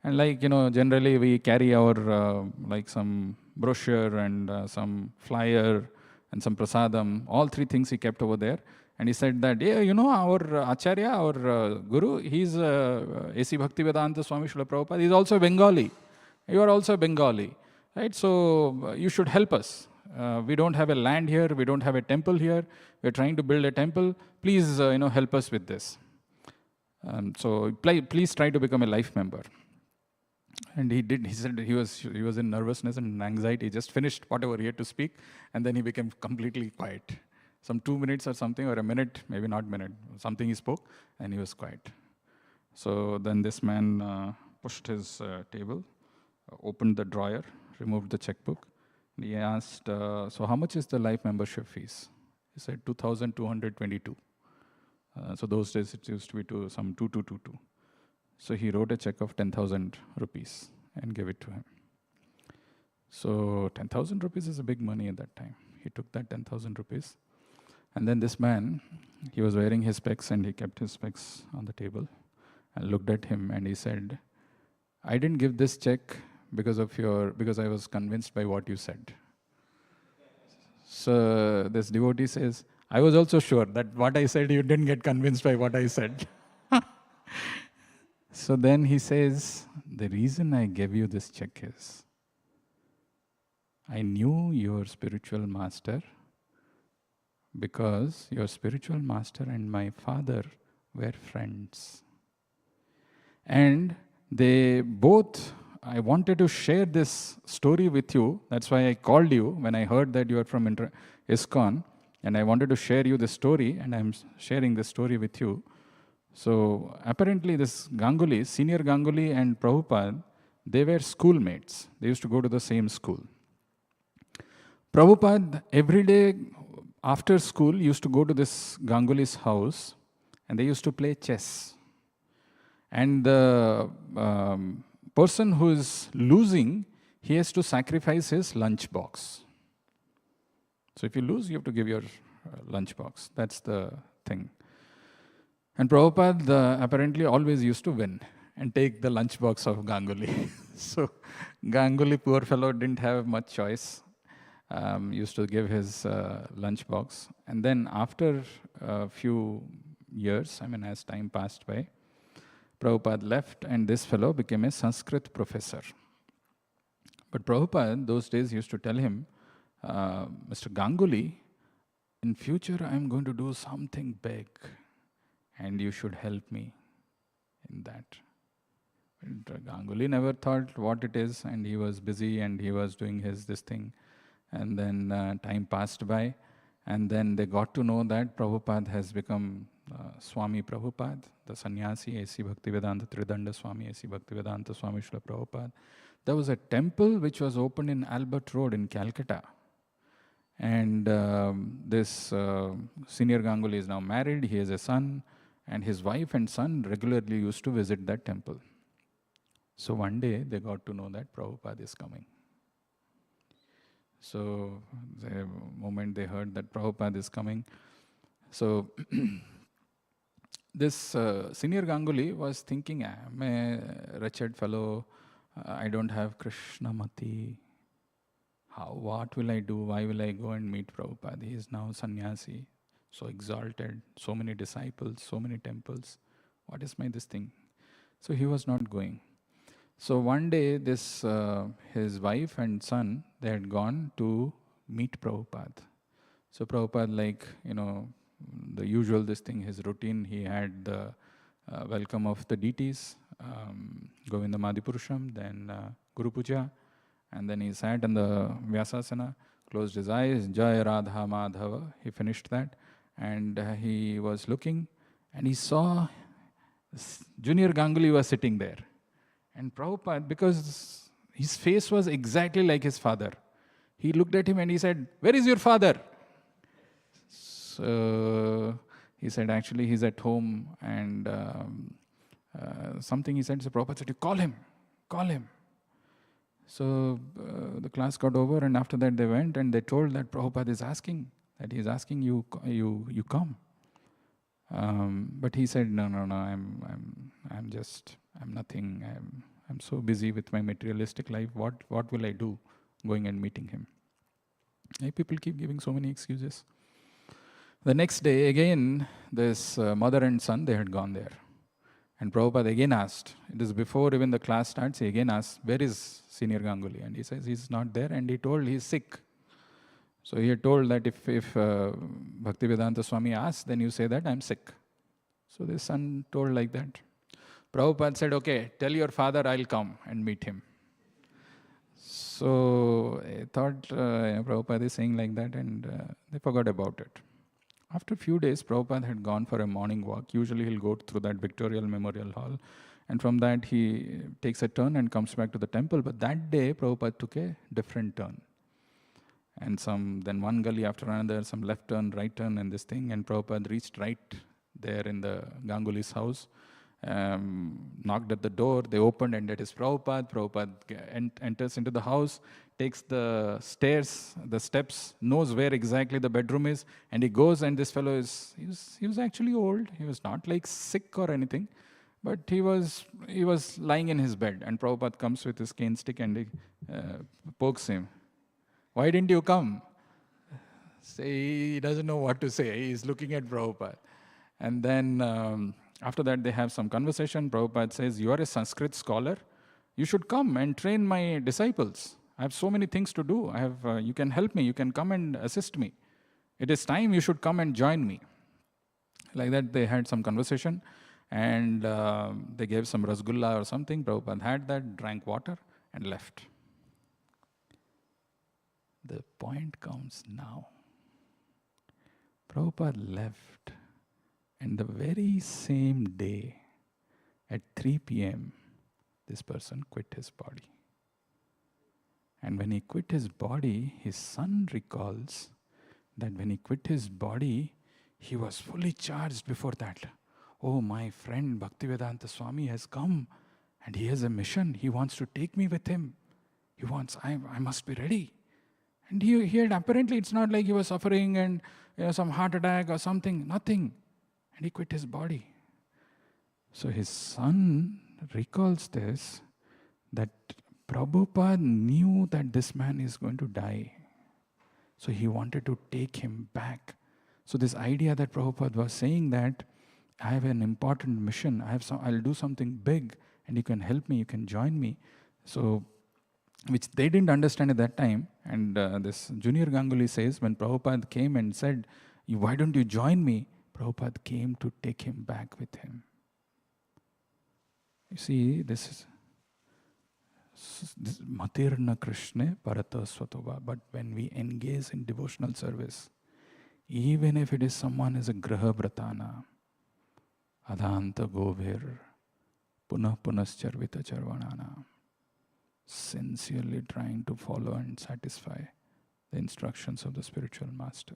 And like, generally we carry our like some brochure and some flyer and some prasadam, all three things he kept over there. And he said that, yeah, our Acharya, our Guru, he's A.C. Bhaktivedanta Swami Srila Prabhupada, he's also Bengali. You are also Bengali, right? So you should help us. We don't have a land here, we don't have a temple here, we're trying to build a temple. Please, help us with this. So please try to become a life member. And he did. He said he was in nervousness and anxiety. He just finished whatever he had to speak, and then he became completely quiet. Some 2 minutes or something, or a minute, maybe not minute, something he spoke, and he was quiet. So then this man pushed his table, opened the drawer, removed the checkbook. And he asked, so how much is the life membership fees? He said 2,222. So those days it used to be some 2222. So he wrote a check of 10,000 rupees and gave it to him. So 10,000 rupees is a big money at that time. He took that 10,000 rupees. And then this man, he was wearing his specs and he kept his specs on the table and looked at him and he said, I didn't give this check because I was convinced by what you said. So this devotee says, I was also sure that what I said, you didn't get convinced by what I said. So then he says, the reason I gave you this check is, I knew your spiritual master because your spiritual master and my father were friends. And they both, I wanted to share this story with you. That's why I called you when I heard that you are from ISKCON. And I wanted to share you the story, and I'm sharing the story with you. So apparently this Ganguly, senior Ganguly and Prabhupada, they were schoolmates. They used to go to the same school. Prabhupada, every day after school, used to go to this Ganguly's house, and they used to play chess. And the person who is losing, he has to sacrifice his lunch box. So if you lose, you have to give your lunch box. That's the thing. And Prabhupada apparently always used to win and take the lunchbox of Ganguly. So Ganguly, poor fellow, didn't have much choice. Used to give his lunchbox. And then after a few years, as time passed by, Prabhupada left and this fellow became a Sanskrit professor. But Prabhupada, those days, used to tell him, Mr. Ganguly, in future I'm going to do something big. And you should help me in that. And Ganguly never thought what it is, and he was busy and he was doing this thing. And then time passed by, and then they got to know that Prabhupada has become Swami Prabhupada, the sannyasi, A.C. Bhaktivedanta Tridanda Swami, A.C. Bhaktivedanta Swami Srila Prabhupada. There was a temple which was opened in Albert Road in Calcutta. And this senior Ganguly is now married, he has a son, and his wife and son regularly used to visit that temple. So one day they got to know that Prabhupada is coming. So the moment they heard that Prabhupada is coming, so this senior Ganguly was thinking, I'm a wretched fellow, I don't have Krishna Mati. What will I do? Why will I go and meet Prabhupada? He is now sannyasi. So exalted, so many disciples, so many temples. What is this thing? So he was not going. So one day, this his wife and son, they had gone to meet Prabhupada. So Prabhupada, the usual his routine, he had the welcome of the deities, Govinda Madhipurusham, then Guru Puja, and then he sat in the Vyasasana, closed his eyes, Jai Radha Madhava, he finished that. And he was looking, and he saw Junior Ganguly was sitting there. And Prabhupada, because his face was exactly like his father, he looked at him and he said, where is your father? So he said, actually, he's at home. And something he said, so Prabhupada said, call him. So the class got over, and after that they went and they told that Prabhupada is asking, that he is asking you come. But he said, no, I'm nothing. I'm so busy with my materialistic life. What will I do going and meeting him? People keep giving so many excuses. The next day, again, this mother and son, they had gone there. And Prabhupada again asked, it is before even the class starts, he again asked, where is Senior Ganguly? And he says, he's not there. And he told he's sick. So he had told that if Bhaktivedanta Swami asks, then you say that I'm sick. So the son told like that. Prabhupada said, okay, tell your father I'll come and meet him. So I thought Prabhupada is saying like that, and they forgot about it. After a few days, Prabhupada had gone for a morning walk. Usually he'll go through that Victorial Memorial Hall, and from that he takes a turn and comes back to the temple. But that day, Prabhupada took a different turn. And then one gully after another, some left turn, right turn, and this thing. And Prabhupada reached right there in the Ganguly's house, knocked at the door. They opened, and that is Prabhupada. Prabhupada enters into the house, takes the steps, knows where exactly the bedroom is, and he goes. And this fellow he was actually old. He was not like sick or anything, but he was lying in his bed. And Prabhupada comes with his cane stick and he pokes him. Why didn't you come? He doesn't know what to say. He's looking at Prabhupada. And then after that, they have some conversation. Prabhupada says, you are a Sanskrit scholar. You should come and train my disciples. I have so many things to do. You can help me. You can come and assist me. It is time you should come and join me. Like that, they had some conversation. And they gave some rasgulla or something. Prabhupada had that, drank water, and left. The point comes now. Prabhupada left, and the very same day, at 3 p.m., this person quit his body. And when he quit his body, his son recalls that when he quit his body, he was fully charged before that. Oh, my friend Bhaktivedanta Swami has come, and he has a mission. He wants to take me with him. I must be ready. And he had apparently, it's not like he was suffering and some heart attack or something, nothing. And he quit his body. So his son recalls this, that Prabhupada knew that this man is going to die. So he wanted to take him back. So this idea that Prabhupada was saying that, I have an important mission, I'll do something big, and you can help me, you can join me. So, which they didn't understand at that time. And this Junior Ganguly says, when Prabhupada came and said, why don't you join me? Prabhupada came to take him back with him. You see, this Matirna Krishna Parata Swatova. But when we engage in devotional service, even if it is someone as a Graha Bratana, Adanta Govir, Punah Punascharvita Charvanana, sincerely trying to follow and satisfy the instructions of the spiritual master,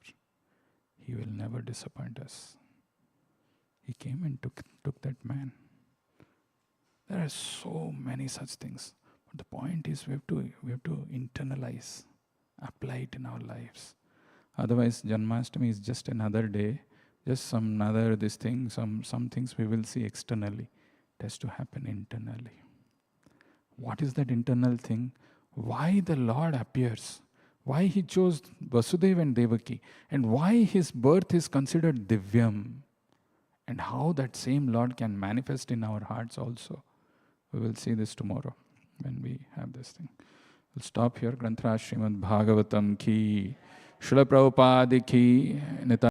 he will never disappoint us. He came and took that man. There are so many such things. But the point is we have to internalize, apply it in our lives. Otherwise, Janmashtami is just another day, just some other some things we will see externally. It has to happen internally. What is that internal thing? Why the Lord appears? Why he chose Vasudeva and Devaki? And why his birth is considered Divyam? And how that same Lord can manifest in our hearts also. We will see this tomorrow when we have this thing. We'll stop here. Granthra Srimad Bhagavatam ki, Srila Prabhupada ki, Nitya